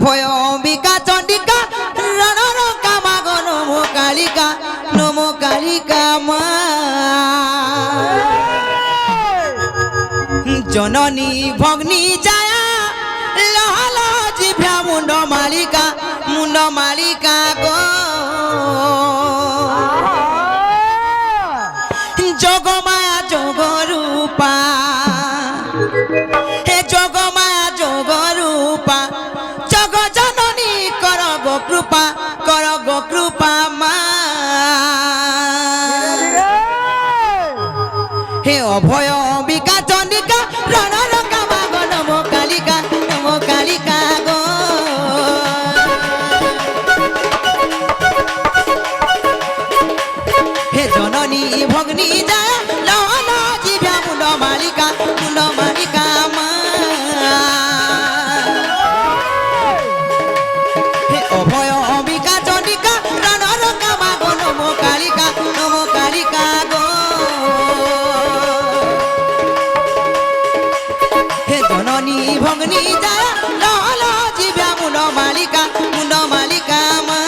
ভয় অম্বিকা চণ্ডিকা রণর কামাগ নম কালিকা মা জননী ভগ্নী জায়া লহল জিভ্যা মুন্ড মালিকা গো যোগমায়া যোগরূপা হে যোগমায়া যোগরূপা জগ জননী কর গো কৃপা মা হে অভয় অম্বিকা চণ্ডিকা রণর কামাগ নম কালিকা গো হে জননী ভগ্নী যায় লহল জিভ্যা মুন্ড মালিকা মা হে অভয় অম্বিকা চণ্ডিকা রণর কামাগ নম কালিকা গো হে জননী ভগ্নী যায় লহল জিভ্যা মুন্ড মালিকা মা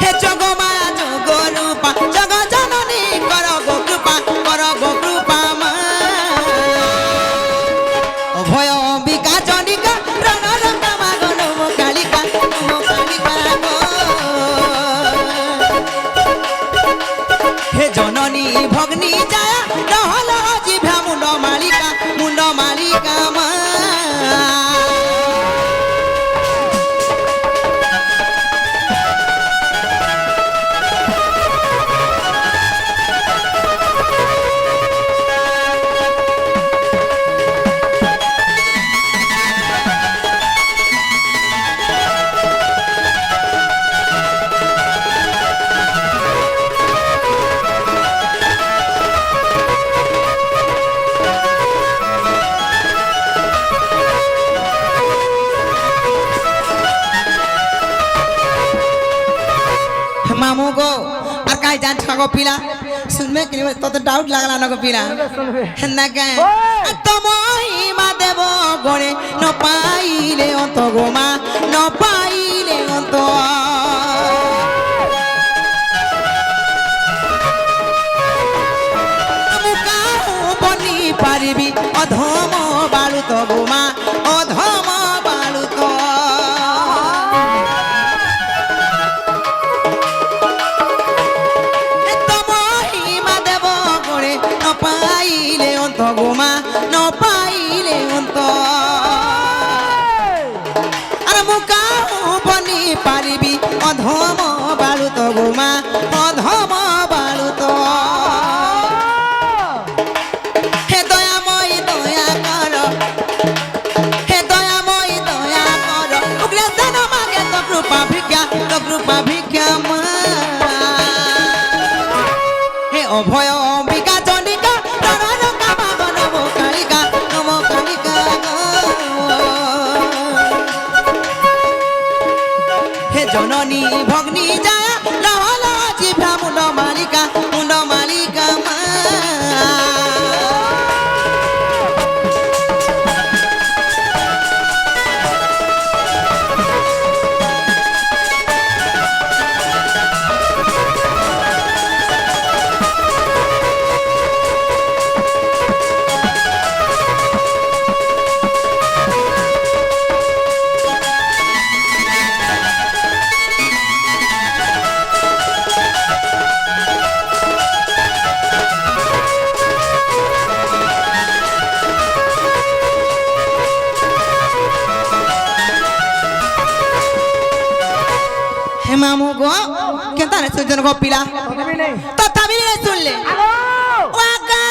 হে যোগমায়া যোগরূপা জগ জননী কর গো কৃপা মা অভয় অম্বিকা চণ্ডিকা রণর কামাগ নম কালিকা গো হে জননী ভগ্নী যায় লহল জিভ্যা মুন্ড মালিকা মা मामू गो और काई जान छगो पिला सुन में कि तो डाउट लागला न गो पिला ना के तो महिमा देव गणे न पाइले अंत गो मा न पाइले अंत मुका बनी पारिबी अधम बालु तो गो मा अधम बालु तो পাইলে অন্ত গোমা ন পাইলে অন্ত আর মুকা বনি পারিবি অধম বালুত গোমা অধম বালুত হে দয়াময় দয়া কর উগ্রসেন মাগে তো কৃপা ভিক্ষা মা হে অভয় অম্বিকা চণ্ডিকা রণর কামাগ নম কালিকা গো হে জননী ভগ্নী যায় লহল জিভ্যা মুন্ড মালিকা মা हे मामू गो केता ने सुजन गो पिला तथापि नहीं सुन ले वागा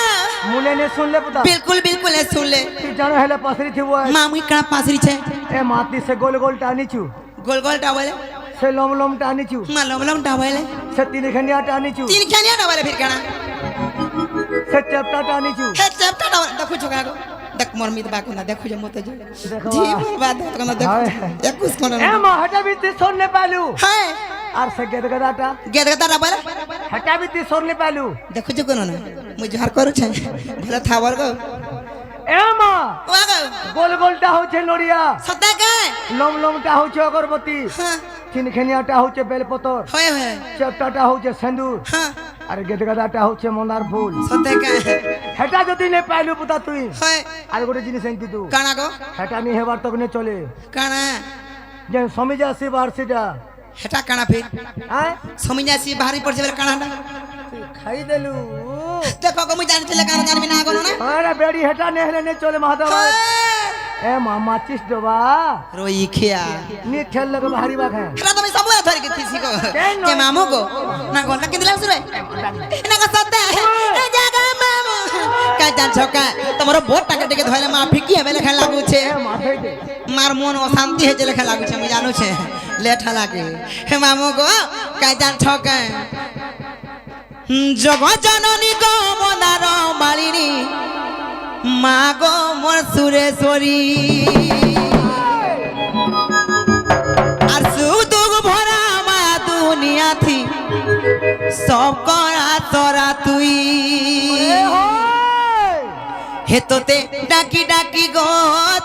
मुले ने सुन ले पता बिल्कुल ने सुन ले जानो हेले पासरी थी वो मामू कणा पासरी छे ए माती से गोल टानी छु गोल टावले से लोम टानी छु मा लोम टावले से तीन खंडिया टानी छु तीन खंडिया टावले फिर कणा से चपटा टानी छु हे चपटा टावले देखो छगा गो देख मोर मित बाको ना देखो जे मते जो जी बर्बाद तो ना देखो एक कुछ कोन ए मा हटा भी ते सुन ने पालू है আর সে গেদ গদাটা গেদ গদাটা বলে হেটা বি তি সরলি পাইলু দেখুছ কোন না মুই ঝাড় করুছে ভলে থাবর গো এ মা ওয়া গো গোল গোলটা হচ্ছে নড়িয়া সত্যা কে লম লমটা হচ্ছে অগরবতী হ্যাঁ চিনখেনিয়াটা হচ্ছে বেলপতর হয় হয় চেপটাটা হচ্ছে সেন্দুর হ্যাঁ আর গেদ গদাটা হচ্ছে মন্দার ফুল সত্যা কে হেটা যদি নে পাইলু পুতা তুই হয় আর গোটে জিনিস এনকি তু কানা গো হেটা নি হেবার তক নে চলে কানা যে সমিজা আসি বারসিটা হেটা কানা ফির হ্যাঁ সমিনাসি ভারী পড়ছে বলে কানাটা খাই দেলু দেখো গো মুই জানিছিলে কানা জানবি না গো না আরে বেড়ি হেটা নে হেলে নে চলে মাধব এ মামা চিস ডবা রই খিয়া নি ঠেল লগে ভারী বাঘ হ্যাঁ এটা তুমি সব ধরে কে থিসি গো কে মামু গো না গলটা কে দিলাম সুরে না গো সত্যা এ জাগা মামু কা জান ছকা তোমার বোট টাকা টেকে ধইলে মা ফিকি হবে লেখা লাগুছে মাথায় দে মার মন অশান্তি হয়েছে লেখা লাগুছে আমি জানুছে লেঠা লাগে হে মামু গো কা জান ছকা জগৎ জননী গো মদার মালিনী মা গো মোর সুরেশ্বরী আর সুদুগ ভরা মা দুনিয়া থি সব করা তোরা তুই হেতোতে ডাকি ডাকি গো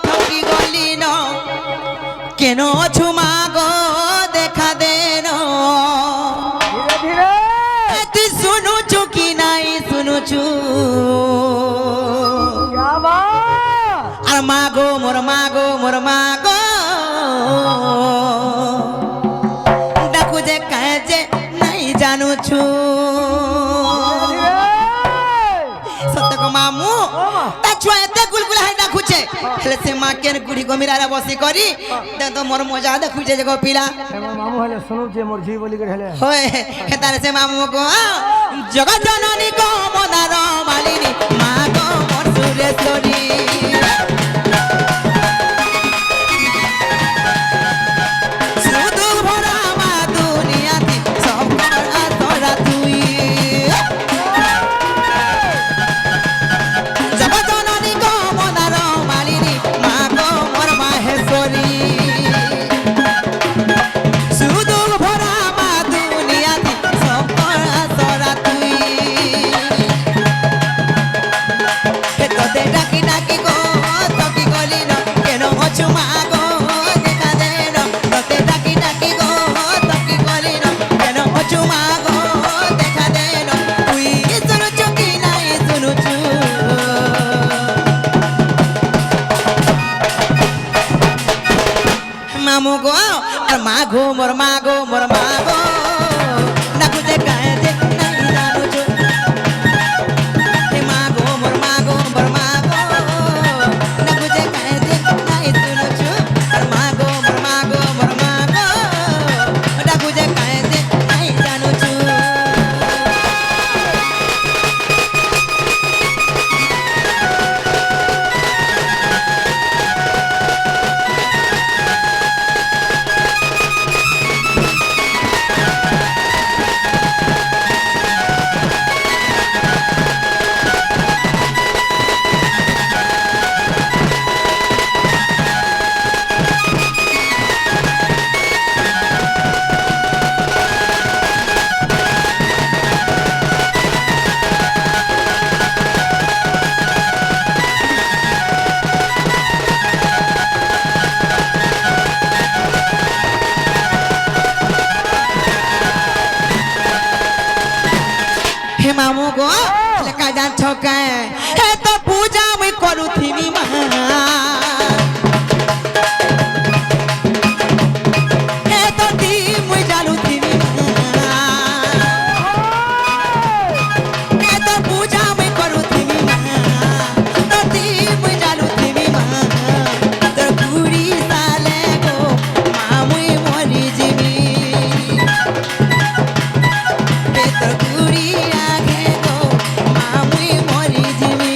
থকি গলি ন কেন ঝুমা গো দেখা দেন ধীরে ধীরে তুই শুনুছু কি নাই শুনুছু যাবা আর মা গো মোর মা গো মোর মা গো ডাকু যে কাজে নাই জানুছু সত্য গো মামু তা ছুয়া এতে গুলগুলা হাই ডাকুছে হেলে সে মা কেন গুড়ি গমিরারে বসি করি তো মোর মজা দেখুছে যে গো পিলা আমার মামু হলে শুনু যে মোর ঝি বলি করে হেলে হয় তারে সে মামু গো জগৎ জননী গো মদার মালিনী মা গো মোর সুরেশ্বরী শুধু ভরা মা দুনিয়াতে সব করা তোরা তুই জগৎ জননী গো মদার মালিনী মা গো মোর মাহেশ্বরী শুধু ভরা মা দুনিয়াতে সব করা তোরা তুই তোতে ডাকি ডাকি গো তকি গলি ন কেন অছু মা গো দেখা দেন তোতে ডাকি ডাকি গো তকি গলি ন কেন অছু মা গো দেখা দেন তুই শুনুছু কি নাই শুনুছু মামু গো আর মা গো মোর মা গো মোর মা গো ডাকু যে কায়ে যে নাই জানুছু হে মা গো মোর মা গো মোর মা গো ডাকু যে কায়ে যে নাই শুনুছু আর মা গো মোর মা গো মোর মা গো ডাকু যে কায়ে যে নাই জানুছু হে মামু গো লেখা যান ছকায় হে তো পূজা মুই করুথিবি মা হে তো দি মুই জানুথিবি মা হে তো পূজা মুই করুথিবি মা তো দি মুই জানুথিবি মা তোর গুড়ি সালে গো মা মুই মরি যিবি তোর গুড়ি আগে গো মা মুই মরি যিবি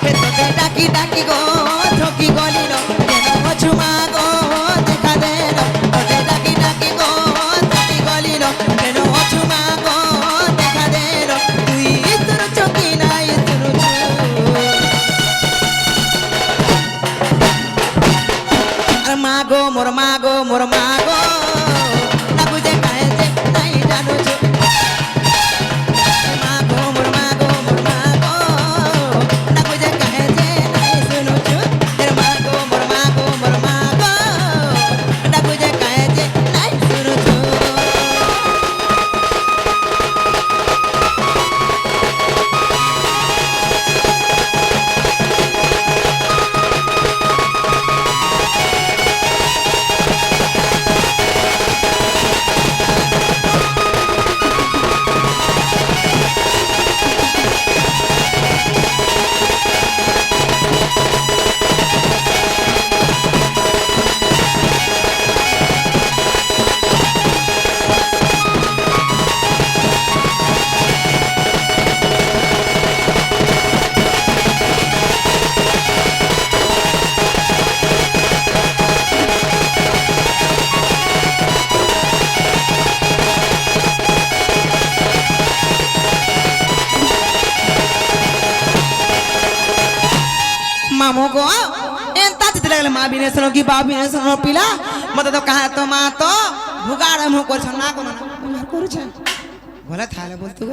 হে তো মোর মা গো না বুঝে কাহে যে নাই জানো ছো মা গো মোর মা গো না বুঝে কাহে যে নাই শুনো ছো মা গো মোর মা গো না বুঝে কাহে যে নাই শুনো ছো मामू को एंता चित लगले माँ बिने सुनो की बाप बिने सुनो पिला मत तो कहा तो माँ तो भुगाड़ मुँह को छना को ना करू छे बोला थाले बोल तू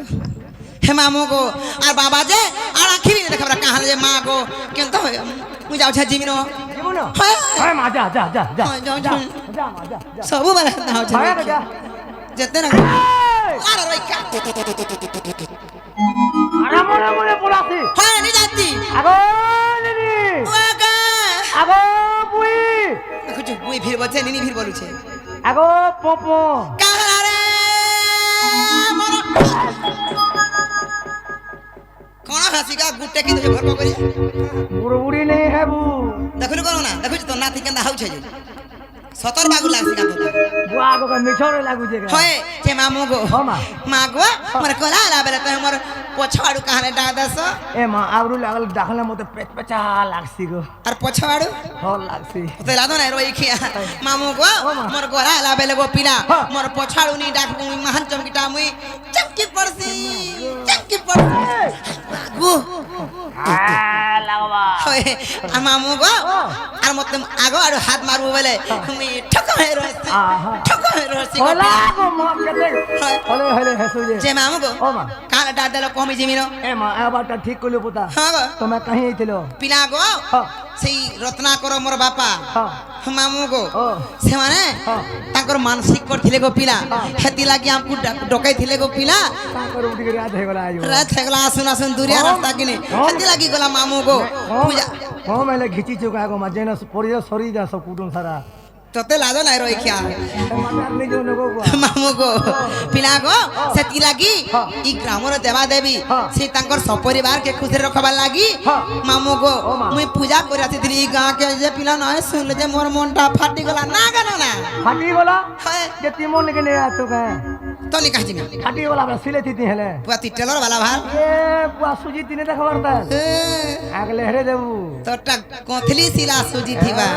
हे मामू को और बाबा जे और आखिर नहीं देखा कहाँ जे माँ को क्यों तो मुझे जाओ छे जीविनो জীবনো হ্যাঁ মা যা যা যা যা जाओ যা जाओ যা মা যা যা सब वाला ना हो ভাগা छे যা जते ना अरे रोई का আরামে মনে পড়াছি हां नहीं जाती আগো নিনি वागा আগো বুই कुछ बुई फिर बचे नीनी फिर बोलू छे আগো পপো कहाँ रे मोरो कौन हंसी का गुट्टे की तुझे घर को करी বুড়ি নেই হেবু देखु कोन ना देखु तो नाती केंदा हाउ छे सतर बागु लागसी का तो বুয়া আগো মিছরে লাগুছে গে होए जे मामू गो हाँ, माँ। माँ गो मोर कोला ला बेले तो मोर पछाड़ू कहां दादस এ মা আবরু লাগল ডাকলে মতে পেট পেচা লাগছি গো और पछाड़ू হল লাগছি तो लादो ना रोई खिया मामू गो हाँ, माँ। मोर गोला ला बेले गो पिला हाँ। मोर पछाड़ू नी डाक मुई महान चमकीटा मुई चमकी पड़सी गो লাগবা होए आ मामू गो और मत आगो और हाथ मारबो बेले मुई ठको हे रोसी आहा। ठको हे रोसी হলা গো মা কেতে हाँ। হলে হলে হেসু যে जे मामू गो ও মা काला डाल देलो कमी जिमिनो এ মা এবারটা ঠিক করলো পুতা हाँ गो তুমি কাহি আইছিল पिला गो হ্যাঁ सेई रत्ना करो मोर बापा হ্যাঁ मामू गो ও से माने हाँ। ताकर मानसिक करथिले गो पिला हाँ। हेती लागी हमकु डकाई थिले गो पिला তাকর উঠি করে রাত হয়ে গলা আইও रात थगला आसुन आसुन दुरिया हाँ। रास्ता किने हाँ। हेती लागी गला मामू गो पूजा ও মেলে ঘিচি চুকা গো মা যেন পড়ি সরি যা সব কুটুম সারা तोते लादो নাই রই খিয়া মাতার নি जो नको गो मामू गो पिला गो सेती लागी हाँ। ई ग्रामर देवा देवी हाँ। से तांकर सपरिवार के खुश रखबा लागी हाँ। मामू गो ओ माँ। मुई पूजा करे आसी ई गां के जे पिला नय सुन जे मोर मनटा फाटी गला ना गानो ना ফাটি গলা हाय যে তিমন কে নে আতো কে तो नि कहि जिना ফাটি গলা আমরা সিলে থিতি হেলে पुआ ती टेलर वाला भार এ পুয়া সুজি তিনে দেখবার তা আগলে হেরে দেবু तोटा कोथली सिला सुजी थीबा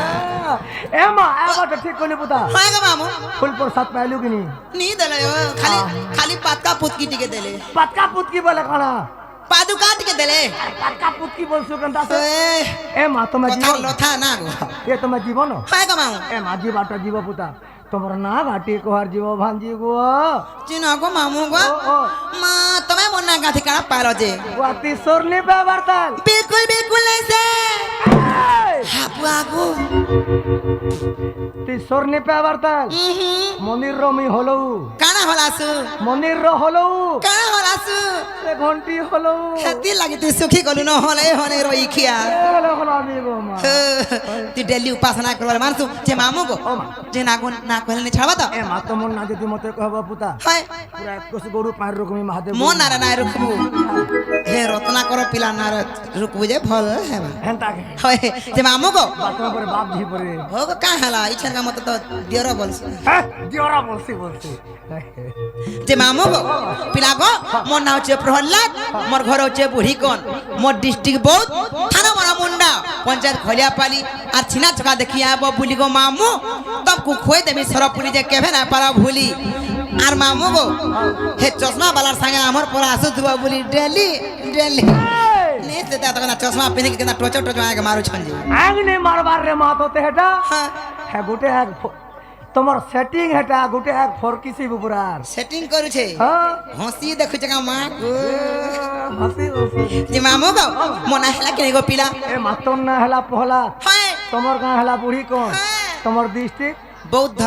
এ মা এবারটা ঠিক করলি পুতা हाय ग मामू ফুল প্রসাদ পাইলু কিনি नी देले खाली खाली पातका पुतकी टिके देले পাতকা পুতকি বলে কানা पादुका टिके देले পাতকা পুতকি বলছো কেন তাতে ए এ মা তোমার कथा জীবন लोथा ना गो এ তোমার জীবন हाय ग मामू এ মা জীবাটা জীব পুতা তোমার না ঘাটি কোহার জীব ভাঞ্জি গো चिना गो मामू गो ও मा तमे मोना गाथि काना पारो जे গুয়াতি সরলি বেবারতাল बिल्कुल ऐसे हा पुआ गो তি সরলি বেবারতাল মনির রমি হলো काना हलासु মনির র হলো काना हलासु সে ঘন্টি হলো खेती लागी ती सुखी गलु न हले हने रोई खिया হলো হলো আমি গো মা ती डेली उपासना करवार मानसु जे मामू गो ও মা जे नागो ना कहले नि छाड़बा तो এ মা তোমার না যদি মতে কহবা পুতা हाय পুরা একশ গরু পাঁচ রকমই মহাদেব মন নারা নাই রুকবু हे रत्ना करो पिला नार रुकबु जे भल हेबा হেনতা हाय जे मामू गो বাতরা পরে বাপ ঝি পরে हो गो का हला इछन का मत तो दियर बोलस হ্যাঁ দিওরা বলছি বলছি जे मामू गो पिला गो मोर नाम छे प्रहलाद मोर घर छे बुढ़ी कोन मोर डिस्ट्रिक्ट बहुत थाना मोरा मुंडा पंचायत खलिया पाली आर छिना चका देखिया अब बुली गो मामू तब को खोय देमी सरपुरी जे केभे ना पारा भूली आर मामू गो हे चश्मा वाला संगे हमर पर आसु दुआ बुली डेली डेली ने देता तो ना चश्मा पहन के ना टोचो टोचो आके मारो छन जी আংনে মারবার রে মা তো তেটা हां হ্যাঁ গোটে এক তোমার সেটিং হেটা গোটে এক ফরকিসি বুপুরার সেটিং করছে হ্যাঁ হসি দেখুছে কা মা গো হসি হসি যে মামু গো মনা হেলা কেনে গো পিলা এ মাতন না হেলা পহলা হয় তোমার গাঁ হেলা বুড়ি কোন তোমার ডিস্ট্রিক্ট বৌদ্ধ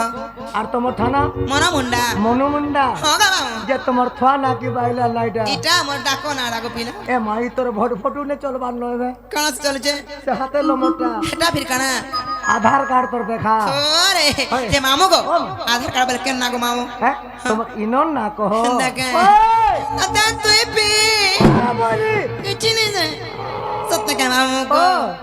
আর তোমার থানা মনা মুন্ডা মনুমুন্ডা হ্যাঁ গো মামু যে তোমার থানা নাকি বাইলা নাইটা এটা আমার ডাকো না রাগো পিলা এ মাই তোর ফটো নে চলবার নইবে কাজ চলছে সে হাতে লমটা এটা ফির কানা আধার কার্ড তোর দেখা ওরে যে মামু গো আধার কার্ড বলে কেন না গো মামু হ্যাঁ তোমার ইনন না কহ দেখে ওই আদা তুই পি বলি কিছু নেই সত্য কেন মামু গো